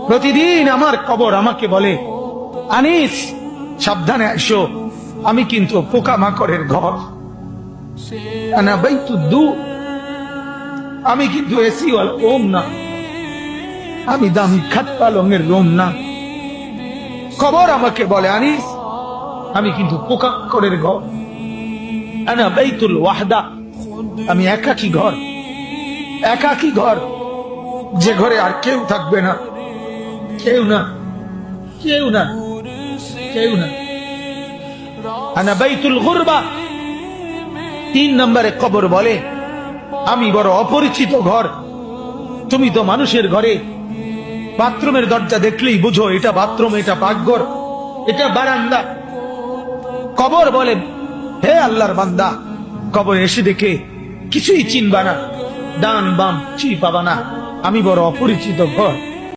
প্রতিদিন আমার কবর আমাকে বলে, আনিস সাবধানে আসো, আমি কিন্তু পোকামাকড়ের ঘর, আনা বাইতুদ্দু, আমি কিন্তু এসি ওয়াল ওম না, আমি দামি খাট পালঙের রোম না। কবর আমাকে বলে, আনিস আমি কিন্তু পোকামাকড়ের ঘর, আনা বাইতুল ওয়াহদা, আমি একাকী ঘর, একাকী ঘর, যে ঘরে আর কেউ থাকবে না, কেউ না, কেউ না, কেউ না। আনা বাইতুল গুরবা, 3 নম্বরে কবর বলে, আমি বড় অপরিচিত ঘর, তুমি তো মানুষের ঘরে বাথরুমের দরজা দেখলেই বুঝো এটা বাথরুম, এটা পাকঘর, এটা বারান্দা। কবর বলে, হে আল্লাহর বান্দা, কবর এসে দেখে কিছুই চিনবা না, ডান বাম কিছুই পাবা না, আমি বড় অপরিচিত ঘর।